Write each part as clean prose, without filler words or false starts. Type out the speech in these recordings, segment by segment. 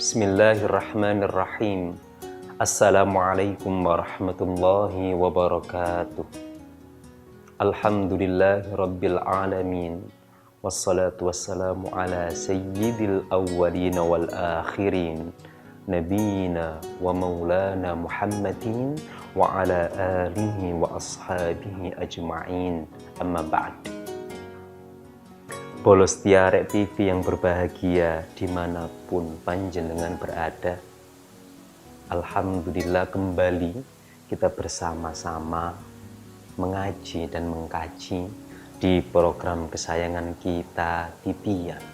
Bismillahirrahmanirrahim. Assalamualaikum warahmatullahi wabarakatuh. Alhamdulillahirabbil alamin. Wassalatu wassalamu ala sayyidil awwalin wal akhirin. Nabiyina wa maulana Muhammadin wa ala alihi wa ashabihi ajma'in. Amma ba'd. Bolos Tiarek TV yang berbahagia dimanapun panjenengan berada. Alhamdulillah kembali kita bersama-sama mengaji dan mengkaji di program kesayangan kita Titian.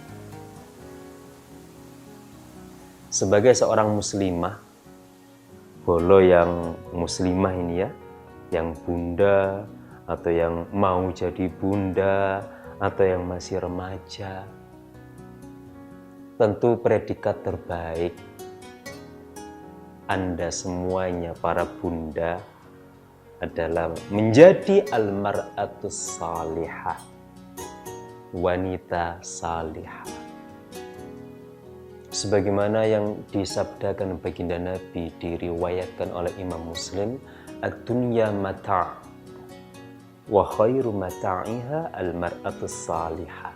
Sebagai seorang muslimah, bolo yang muslimah ini ya, yang bunda atau yang mau jadi bunda atau yang masih remaja, tentu predikat terbaik Anda semuanya para bunda adalah menjadi almar'atus salihah, wanita salihah. Sebagaimana yang disabdakan baginda Nabi, diriwayatkan oleh Imam Muslim, ad-dunya mata' wa khairu mata'iha al-mar'atus salihah.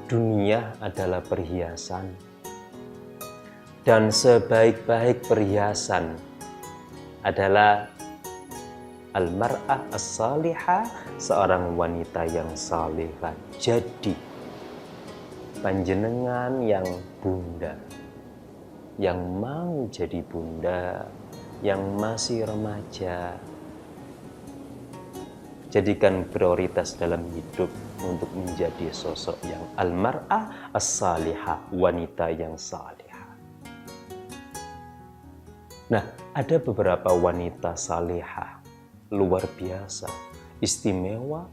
Dunia adalah perhiasan, dan sebaik-baik perhiasan adalah al-mar'ah as-salihah, seorang wanita yang salihah. Jadi panjenengan yang bunda, yang mau jadi bunda, yang masih remaja, jadikan prioritas dalam hidup untuk menjadi sosok yang al-mar'ah as-salihah, wanita yang salihah. Nah, ada beberapa wanita salihah luar biasa, istimewa,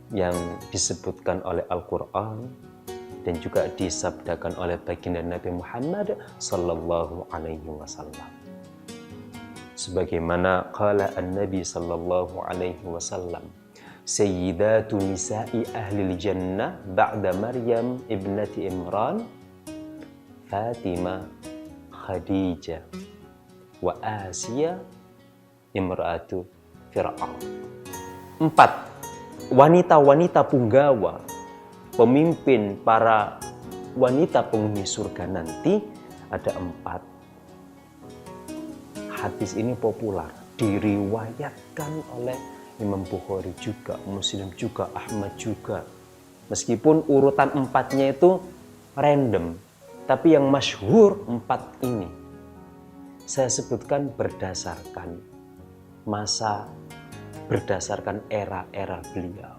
yang disebutkan oleh Al-Quran dan juga disabdakan oleh baginda Nabi Muhammad sallallahu alaihi wasallam. Sebagaimana qala an-nabi sallallahu alaihi wasallam, sayyidatu nisa'i ahlil jannah ba'da Maryam ibnati Imran, Fatimah, Khadijah, wa Asiyah imra'atu Fir'aun. 4. Wanita-wanita punggawa, pemimpin para wanita penghuni surga nanti ada 4. Hadis ini populer, diriwayatkan oleh Imam Bukhari juga, Muslim juga, Ahmad juga. Meskipun urutan 4-nya itu random, tapi yang masyhur 4 ini saya sebutkan berdasarkan masa, berdasarkan era-era beliau.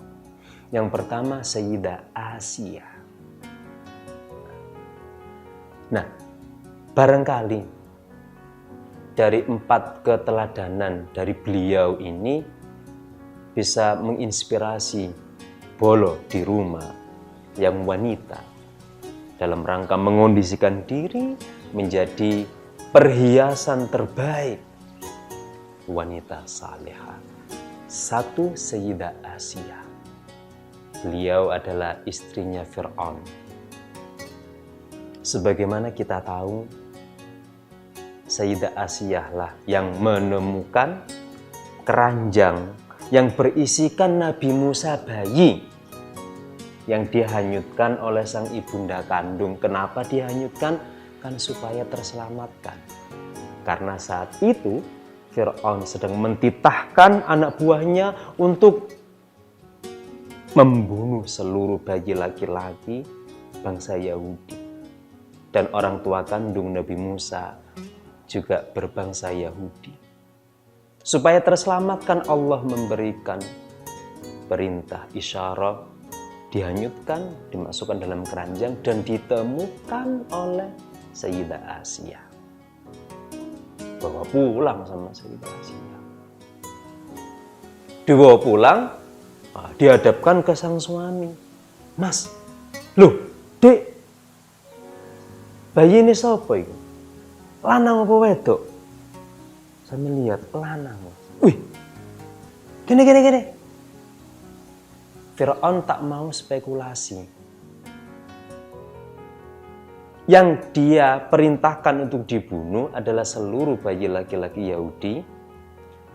Yang pertama Sayyidah Asiyah. Nah, barangkali dari 4 keteladanan dari beliau ini bisa menginspirasi bolo di rumah yang wanita dalam rangka mengondisikan diri menjadi perhiasan terbaik wanita salihah. 1. Sayyidah Asiyah. Beliau adalah istrinya Fir'aun. Sebagaimana kita tahu, Sayyidah Asiyah lah yang menemukan keranjang yang berisikan Nabi Musa bayi yang dihanyutkan oleh sang ibunda kandung. Kenapa dihanyutkan? Kan supaya terselamatkan. Karena saat itu Fir'aun sedang mentitahkan anak buahnya untuk membunuh seluruh bayi laki-laki bangsa Yahudi. Dan orang tua kandung Nabi Musa juga berbangsa Yahudi. Supaya terselamatkan, Allah memberikan perintah isyarat, dihanyutkan, dimasukkan dalam keranjang dan ditemukan oleh Sayyidah Asiyah. Bawa pulang sama Sayyidah Asiyah. Dibawa pulang, dihadapkan ke sang suami. Mas, loh, Dek, bayi ini siapa itu? Lanang apa wedok? Saya melihat lanang. Wih, gini. Fir'aun tak mau spekulasi. yang dia perintahkan untuk dibunuh adalah seluruh bayi laki-laki Yahudi.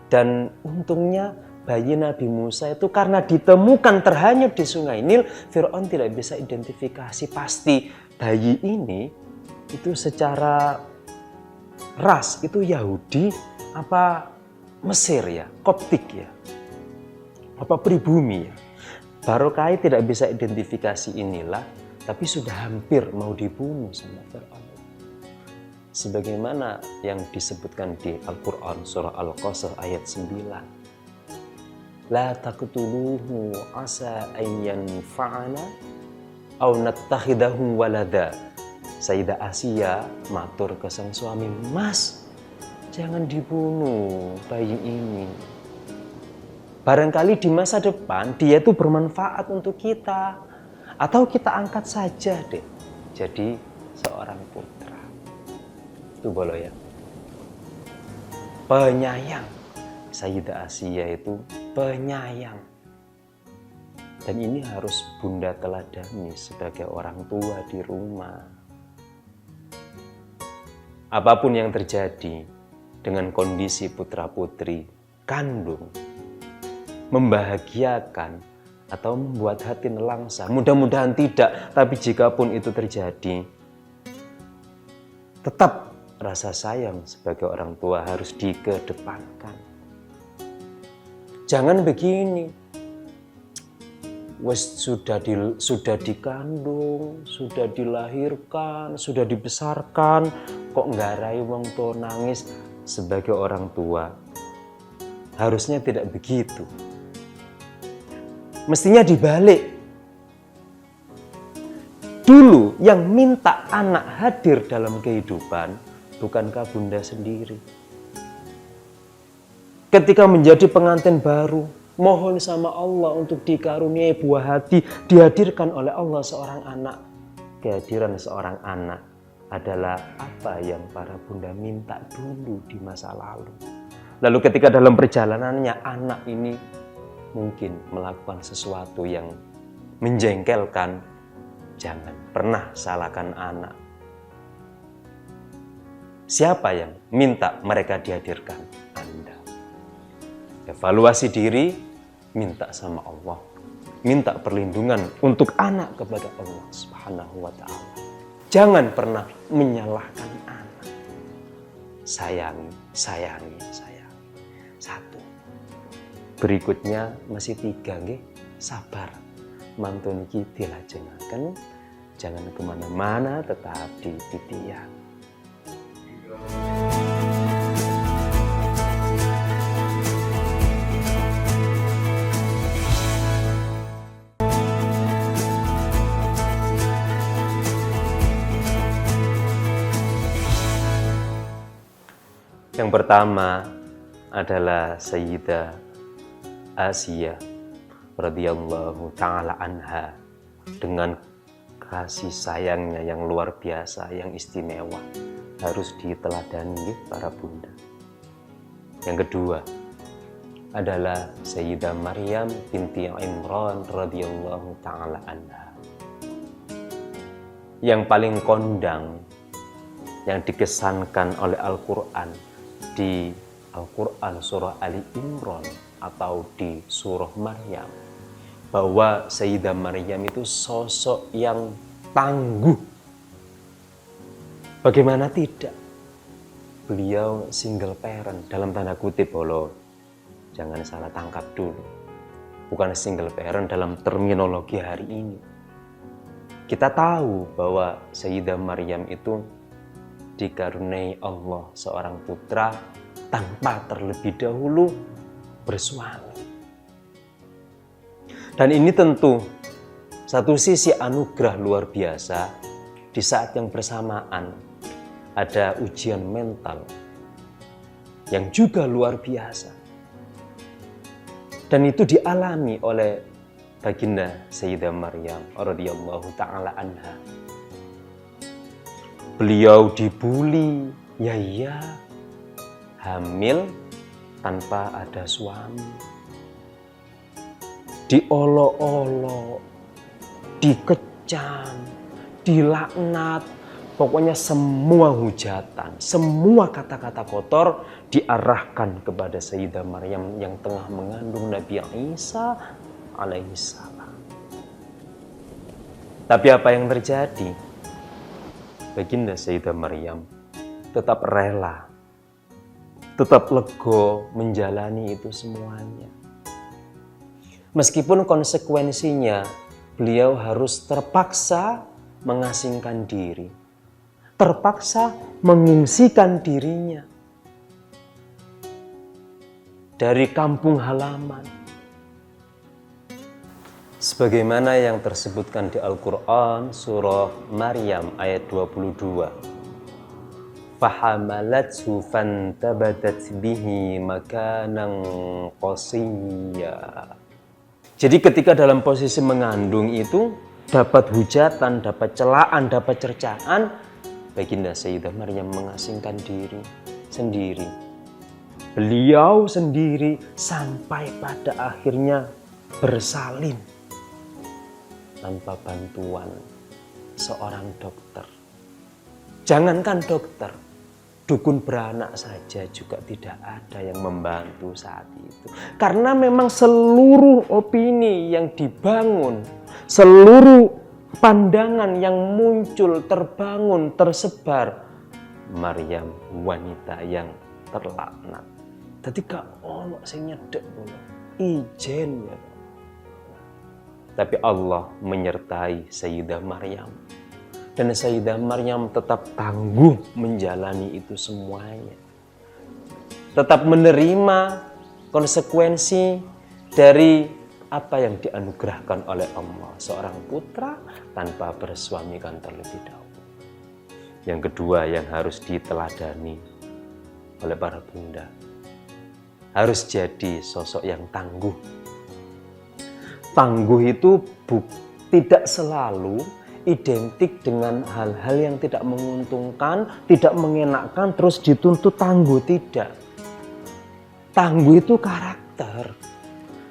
Dan untungnya bayi Nabi Musa itu karena ditemukan terhanyut di sungai Nil, Fir'aun tidak bisa identifikasi pasti bayi ini itu secara ras itu Yahudi apa Mesir ya, Koptik ya, apa pribumi ya. Barokai tidak bisa identifikasi inilah, tapi sudah hampir mau dibunuh sama Fir'aun. Sebagaimana yang disebutkan di Al-Quran surah Al-Qasas ayat 9. La taqtuluhu asa an yanfa'ana aw nattakhidahu walada. Sayyidah Asia matur ke sang suami, "Mas, jangan dibunuh bayi ini. Barangkali di masa depan dia itu bermanfaat untuk kita. Atau kita angkat saja deh jadi seorang putra." Itu boleh ya. Penyayang. Sayyidah Asia itu penyayang. Dan ini harus Bunda teladani sebagai orang tua di rumah. Apapun yang terjadi dengan kondisi putra-putri kandung, membahagiakan atau membuat hati nelangsa, mudah-mudahan tidak, tapi jikapun itu terjadi, tetap rasa sayang sebagai orang tua harus dikedepankan. Jangan begini, sudah dikandung, sudah dilahirkan, sudah dibesarkan, kok nggarai wong tua nangis. Sebagai orang tua harusnya tidak begitu. Mestinya dibalik. Dulu yang minta anak hadir dalam kehidupan bukankah Bunda sendiri? Ketika menjadi pengantin baru, mohon sama Allah untuk dikaruniai buah hati, dihadirkan oleh Allah seorang anak. Kehadiran seorang anak adalah apa yang para Bunda minta dulu di masa lalu. Lalu ketika dalam perjalanannya anak ini mungkin melakukan sesuatu yang menjengkelkan, jangan pernah salahkan anak. Siapa yang minta mereka dihadirkan? Anda. Evaluasi diri, minta sama Allah. Minta perlindungan untuk anak kepada Allah Subhanahu wa ta'ala. Jangan pernah menyalahkan anak. Sayangi, sayangi, sayangi. 1. Berikutnya masih 3, nggih. Sabar. Mantun iki dilajengaken, jangan kemana-mana, tetap di titian. Yang pertama adalah Sayyidah Asia radhiyallahu ta'ala anha, dengan kasih sayangnya yang luar biasa, yang istimewa, harus diteladani para Bunda. Yang kedua adalah Sayyidah Maryam binti Imran radhiyallahu ta'ala anha, yang paling kondang, yang dikesankan oleh Al-Quran di Al-Quran surah Ali Imran atau di surah Maryam, bahwa Sayyidah Maryam itu sosok yang tangguh. Bagaimana tidak? Beliau single parent, dalam tanda kutip, jangan salah tangkap dulu. Bukan single parent dalam terminologi hari ini. Kita tahu bahwa Sayyidah Maryam itu dikaruniai Allah seorang putra tanpa terlebih dahulu bersuami. Dan ini tentu satu sisi anugerah luar biasa. Di saat yang bersamaan ada ujian mental yang juga luar biasa, dan itu dialami oleh baginda Sayyidah Maryam radhiyallahu ta'ala anha. Beliau dibuli, ya hamil tanpa ada suami, diolok-olok, dikecam, dilaknat, Pokoknya semua hujatan, semua kata-kata kotor diarahkan kepada Sayyidah Maryam yang tengah mengandung Nabi Isa alaihissalam. Tapi apa yang terjadi? Baginda Sayyidah Maryam tetap rela, tetap lego menjalani itu semuanya. Meskipun konsekuensinya beliau harus terpaksa mengasingkan diri, terpaksa mengungsikan dirinya dari kampung halaman. Sebagaimana yang tersebutkan di Al-Quran surah Maryam ayat 22. Fahamalathu fantabadat bihi makanan qasiyya. Jadi ketika dalam posisi mengandung itu dapat hujatan, dapat celaan, dapat cercaan, Baginda Sayyidah Maryam mengasingkan diri sendiri. Beliau sendiri sampai pada akhirnya bersalin tanpa bantuan seorang dokter. Jangankan dokter, dukun beranak saja juga tidak ada yang membantu saat itu. Karena memang seluruh opini yang dibangun, seluruh pandangan yang muncul, terbangun, tersebar, Maryam wanita yang terlaknat. Ketika ono sing nyedek ijen ya. Tapi Allah menyertai Sayyidah Maryam. Dan Sayyidah Maryam tetap tangguh menjalani itu semuanya. Tetap menerima konsekuensi dari apa yang dianugerahkan oleh Allah. Seorang putra tanpa bersuamikan terlebih dahulu. Yang kedua yang harus diteladani oleh para bunda, harus jadi sosok yang tangguh. Tangguh itu tidak selalu identik dengan hal-hal yang tidak menguntungkan, tidak mengenakkan, terus dituntut tangguh, tidak. Tangguh itu karakter.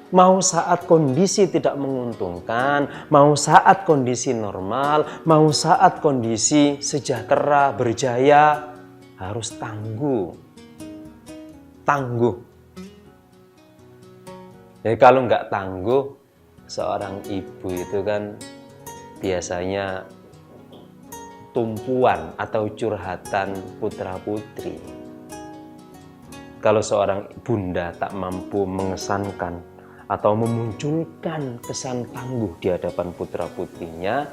Mau saat kondisi tidak menguntungkan, mau saat kondisi normal, mau saat kondisi sejahtera, berjaya, harus tangguh. Tangguh. Jadi kalau nggak tangguh, seorang ibu itu kan biasanya tumpuan atau curhatan putra-putri. Kalau seorang bunda tak mampu mengesankan atau memunculkan kesan tangguh di hadapan putra-putrinya,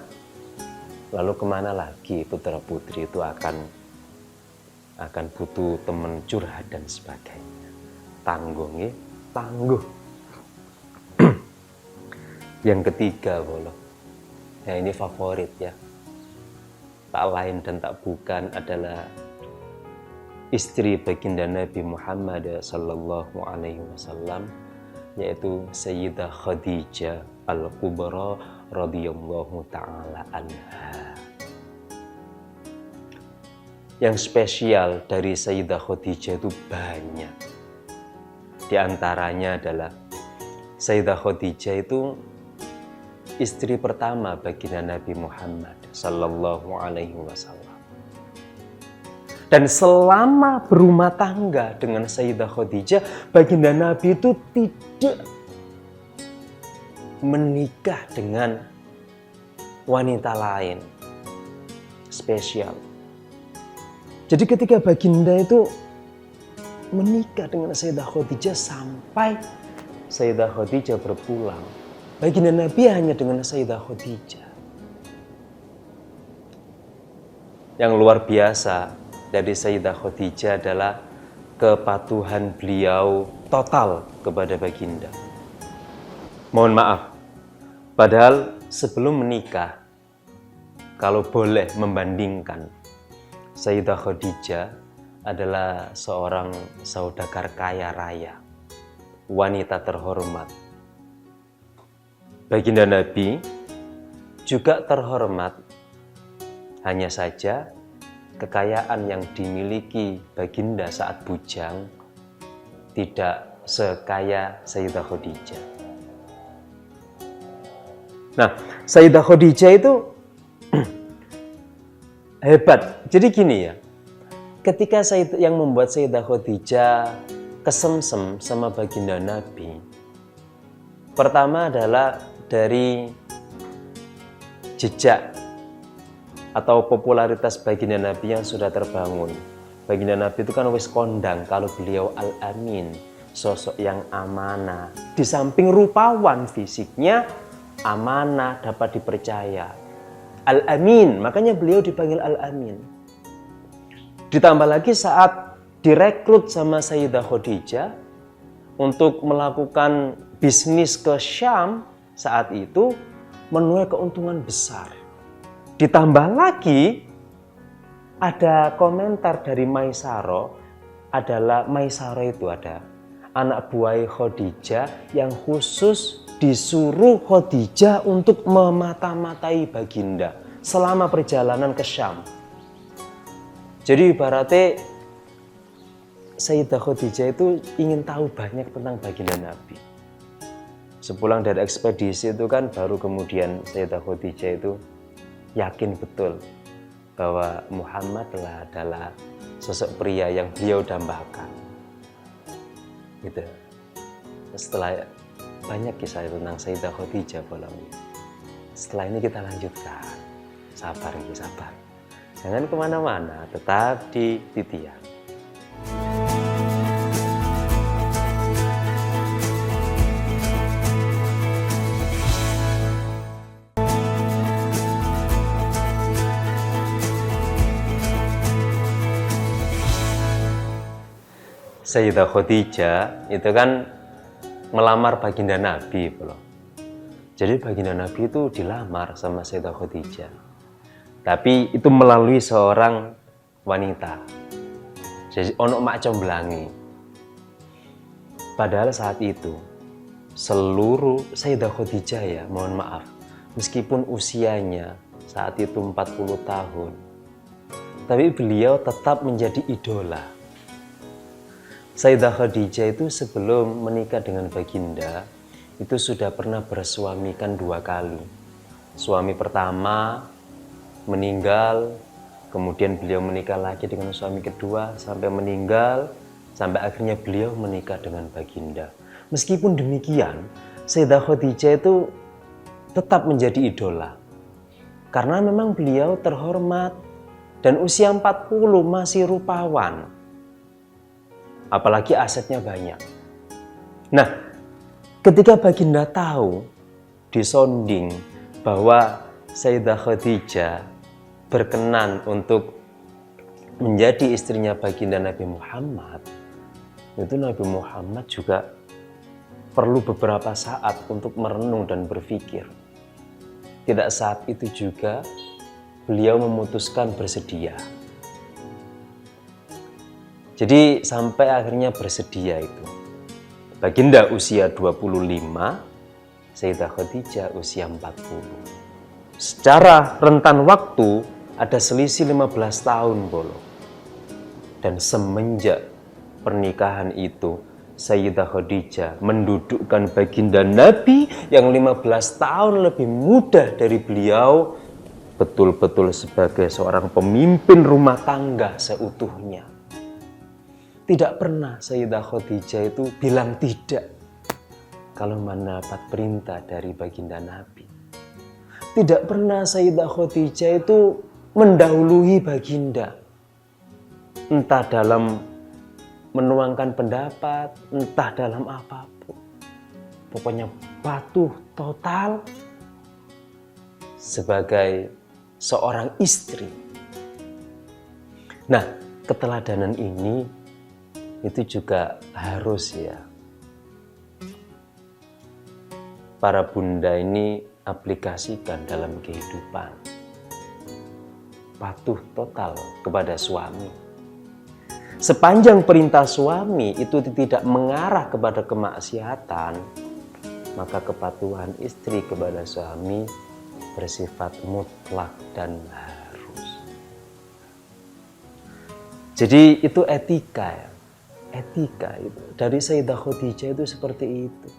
lalu kemana lagi putra-putri itu akan butuh teman curhat dan sebagainya. Tangguh ya, tangguh. Yang ketiga, ya ini favorit ya. Tak lain dan tak bukan adalah istri baginda Nabi Muhammad sallallahu alaihi wasallam, yaitu Sayyidah Khadijah Al-Kubra radhiyallahu taala anha. Yang spesial dari Sayyidah Khadijah itu banyak. Di antaranya adalah Sayyidah Khadijah itu istri pertama baginda Nabi Muhammad sallallahu alaihi wasallam. Dan selama berumah tangga dengan Sayyidah Khadijah, baginda Nabi itu tidak menikah dengan wanita lain spesial. Jadi ketika baginda itu menikah dengan Sayyidah Khadijah sampai Sayyidah Khadijah berpulang, baginda Nabi hanya dengan Sayyidah Khadijah. Yang luar biasa dari Sayyidah Khadijah adalah kepatuhan beliau total kepada baginda. Mohon maaf, padahal sebelum menikah, kalau boleh membandingkan, Sayyidah Khadijah adalah seorang saudagar kaya raya, wanita terhormat. Baginda Nabi juga terhormat, hanya saja kekayaan yang dimiliki baginda saat bujang tidak sekaya Sayyidah Khadijah. Nah, Sayyidah Khadijah itu hebat. Jadi gini ya, ketika yang membuat Sayyidah Khadijah kesemsem sama baginda Nabi, pertama adalah dari jejak atau popularitas baginda Nabi yang sudah terbangun. Baginda Nabi itu kan wis kondang kalau beliau Al-Amin, sosok yang amanah. Di samping rupawan fisiknya, amanah, dapat dipercaya. Al-Amin, makanya beliau dipanggil Al-Amin. Ditambah lagi saat direkrut sama Sayyidah Khadijah untuk melakukan bisnis ke Syam, saat itu menuai keuntungan besar. Ditambah lagi ada komentar dari Maisaro, adalah Maisaro itu ada anak buah Khadijah yang khusus disuruh Khadijah untuk memata-matai baginda selama perjalanan ke Syam. Jadi ibaratnya Sayyidah Khadijah itu ingin tahu banyak tentang baginda Nabi. Sepulang dari ekspedisi itu kan baru kemudian Sayyidah Khadijah itu yakin betul bahwa Muhammad adalah sosok pria yang beliau dambakan. Gitu. Setelah banyak kisah tentang Sayyidah Khadijah bolongnya. Setelah ini kita lanjutkan. Sabar, sabar. Jangan kemana-mana, tetap di Titian. Sayyidah Khadijah itu kan melamar baginda Nabi. Jadi baginda Nabi itu dilamar sama Sayyidah Khadijah. Tapi itu melalui seorang wanita. Jadi ono mak comblangi. Padahal saat itu seluruh Sayyidah Khadijah ya, mohon maaf, meskipun usianya saat itu 40 tahun, tapi beliau tetap menjadi idola. Sayyidah Khadijah itu sebelum menikah dengan baginda itu sudah pernah bersuamikan 2 kali. Suami pertama meninggal, kemudian beliau menikah lagi dengan suami kedua sampai meninggal, sampai akhirnya beliau menikah dengan baginda. Meskipun demikian, Sayyidah Khadijah itu tetap menjadi idola. Karena memang beliau terhormat dan usia 40 masih rupawan. Apalagi asetnya banyak. Nah, ketika baginda tahu, disonding bahwa Sayyidah Khadijah berkenan untuk menjadi istrinya baginda Nabi Muhammad, itu Nabi Muhammad juga perlu beberapa saat untuk merenung dan berpikir. Tidak saat itu juga beliau memutuskan bersedia. Jadi sampai akhirnya bersedia itu. Baginda usia 25, Sayyidah Khadijah usia 40. Secara rentan waktu ada selisih 15 tahun bolo. Dan semenjak pernikahan itu, Sayyidah Khadijah mendudukkan baginda Nabi yang 15 tahun lebih muda dari beliau betul-betul sebagai seorang pemimpin rumah tangga seutuhnya. Tidak pernah Sayyidah Khadijah itu bilang tidak kalau mendapat perintah dari baginda Nabi. Tidak pernah Sayyidah Khadijah itu mendahului baginda. Entah dalam menuangkan pendapat, entah dalam apapun. Pokoknya patuh total sebagai seorang istri. Nah, keteladanan ini itu juga harus ya para bunda ini aplikasikan dalam kehidupan. Patuh total kepada suami. Sepanjang perintah suami itu tidak mengarah kepada kemaksiatan, maka kepatuhan istri kepada suami bersifat mutlak dan harus. Jadi itu etika ya. Etika itu dari Sayyidah Khadijah itu seperti itu.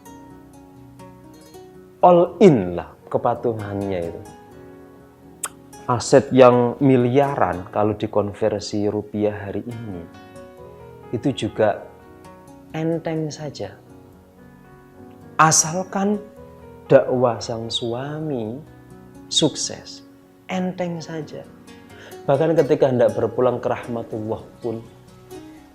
All in lah kepatuhannya itu. aset yang miliaran kalau dikonversi rupiah hari ini, itu juga enteng saja. Asalkan dakwah sang suami sukses, enteng saja. Bahkan ketika hendak berpulang ke rahmatullah pun,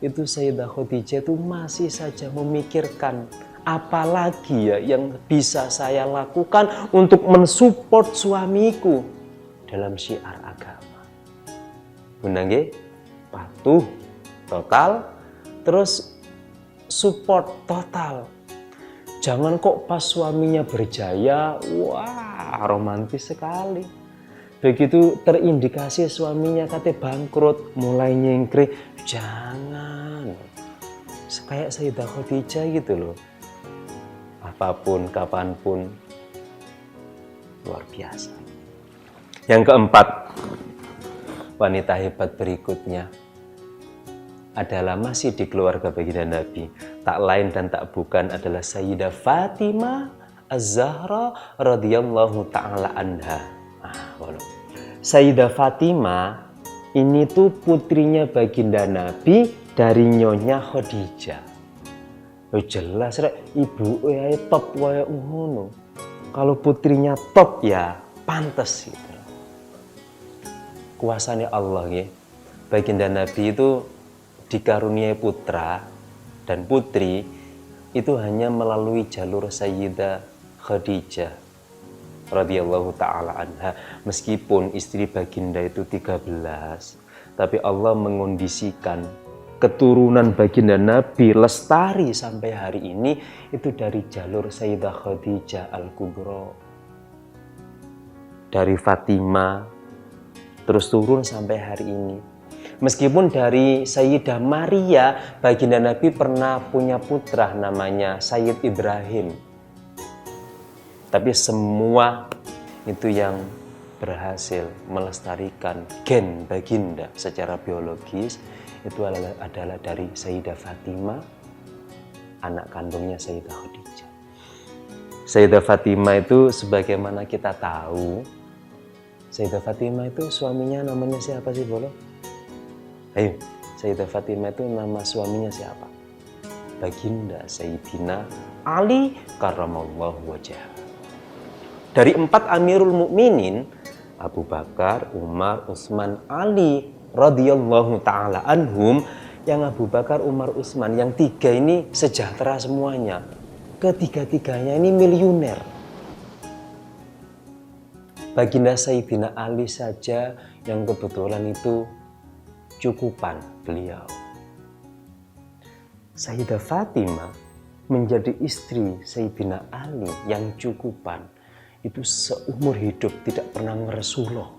itu Sayyidah Khadijah itu masih saja memikirkan apalagi ya yang bisa saya lakukan untuk mensupport suamiku dalam syiar agama. Bunda nggih, patuh total, terus support total. Jangan kok pas suaminya berjaya, wah romantis sekali. Begitu terindikasi suaminya katanya bangkrut, mulai nyengkre, jangan. Kayak Sayyidah Khadijah gitu loh. Apapun, kapanpun, luar biasa. Yang keempat, wanita hebat berikutnya adalah masih di keluarga baginda Nabi. Tak lain dan tak bukan adalah Sayyidah Fatimah Az-Zahra radhiyallahu ta'ala anha. Sayyidah Fatimah ini tuh putrinya baginda Nabi dari nyonya Khadijah. Oh jelas rek, ibu top kaya ngono. Kalau putrinya top ya pantes gitu. Kuasanya Allah ya. Baginda Nabi itu dikaruniai putra dan putri itu hanya melalui jalur Sayyidah Khadijah radhiyallahu ta'ala anha. Meskipun istri baginda itu 13, tapi Allah mengondisikan keturunan baginda Nabi lestari sampai hari ini itu dari jalur Sayyidah Khadijah Al-Kubra. Dari Fatimah terus turun sampai hari ini. Meskipun dari Sayyidah Maria, baginda Nabi pernah punya putra namanya Sayyid Ibrahim. Tapi semua itu yang berhasil melestarikan gen baginda secara biologis itu adalah dari Sayyidah Fatimah, anak kandungnya Sayyidah Khadijah. Sayyidah Fatimah itu sebagaimana kita tahu, Sayyidah Fatimah itu suaminya namanya siapa sih, Bolo? Ayo, Sayyidah Fatimah itu nama suaminya siapa? Baginda Sayyidina Ali karramallahu wajhah. Dari 4 Amirul Mukminin, Abu Bakar, Umar, Utsman, Ali radhiyallahu ta'ala anhum, yang Abu Bakar, Umar, Utsman, yang 3 ini sejahtera semuanya. Ketiga-tiganya ini miliuner. Baginda Sayyidina Ali saja yang kebetulan itu cukupan beliau. Sayyidah Fatimah menjadi istri Sayyidina Ali yang cukupan. Itu seumur hidup tidak pernah ngeresuloh,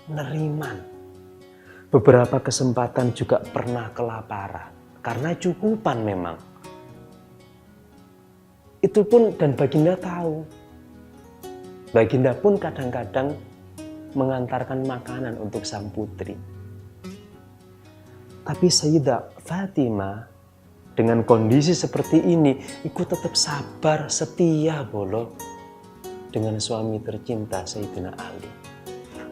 neriman. Beberapa kesempatan juga pernah kelaparan karena cukupan memang. Itu pun dan baginda tahu. Baginda pun kadang-kadang mengantarkan makanan untuk sang putri. Tapi Sayyidah Fatimah dengan kondisi seperti ini ikut tetap sabar, setia Bolo dengan suami tercinta Sayyidina Ali.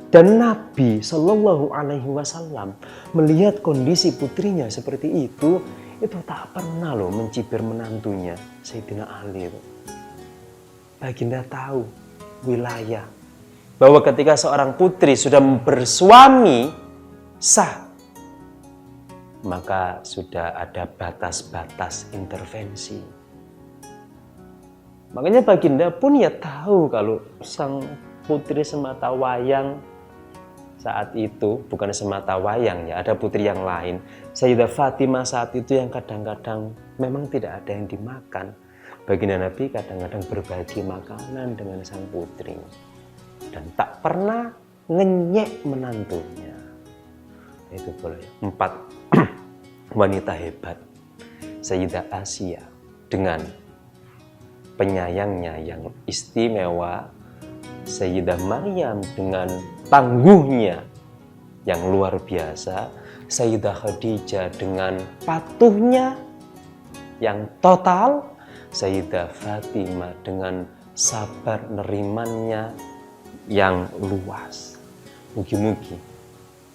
Dan Nabi Shallallahu Alaihi Wasallam melihat kondisi putrinya seperti itu tak pernah loh mencibir menantunya Sayyidina Ali itu. Baginda tahu wilayah bahwa ketika seorang putri sudah bersuami sah, maka sudah ada batas-batas intervensi. Makanya baginda pun ya tahu kalau sang putri semata wayang saat itu, bukan semata wayang ya, ada putri yang lain. Sayyidah Fatimah saat itu yang kadang-kadang memang tidak ada yang dimakan. Baginda Nabi kadang-kadang berbagi makanan dengan sang putri. Dan tak pernah ngenyek menantunya. Itu boleh. 4 wanita hebat. Sayyidah Asia dengan penyayangnya yang istimewa, Sayyidah Maryam dengan tangguhnya yang luar biasa, Sayyidah Khadijah dengan patuhnya yang total, Sayyidah Fatimah dengan sabar nerimannya yang luas. Mugi-mugi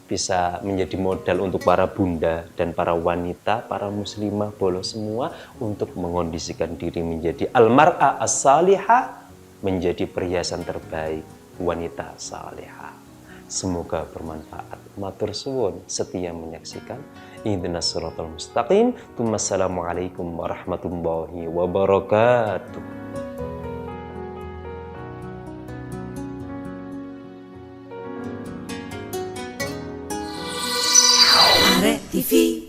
bisa menjadi modal untuk para bunda dan para wanita, para muslimah bolo semua untuk mengondisikan diri menjadi almar'ah as-salihah, menjadi perhiasan terbaik wanita salihah. Semoga bermanfaat. Matur suwun setia menyaksikan Ihdinas Shiratal Mustaqim. Wassalamualaikum warahmatullahi wabarakatuh. Arek TV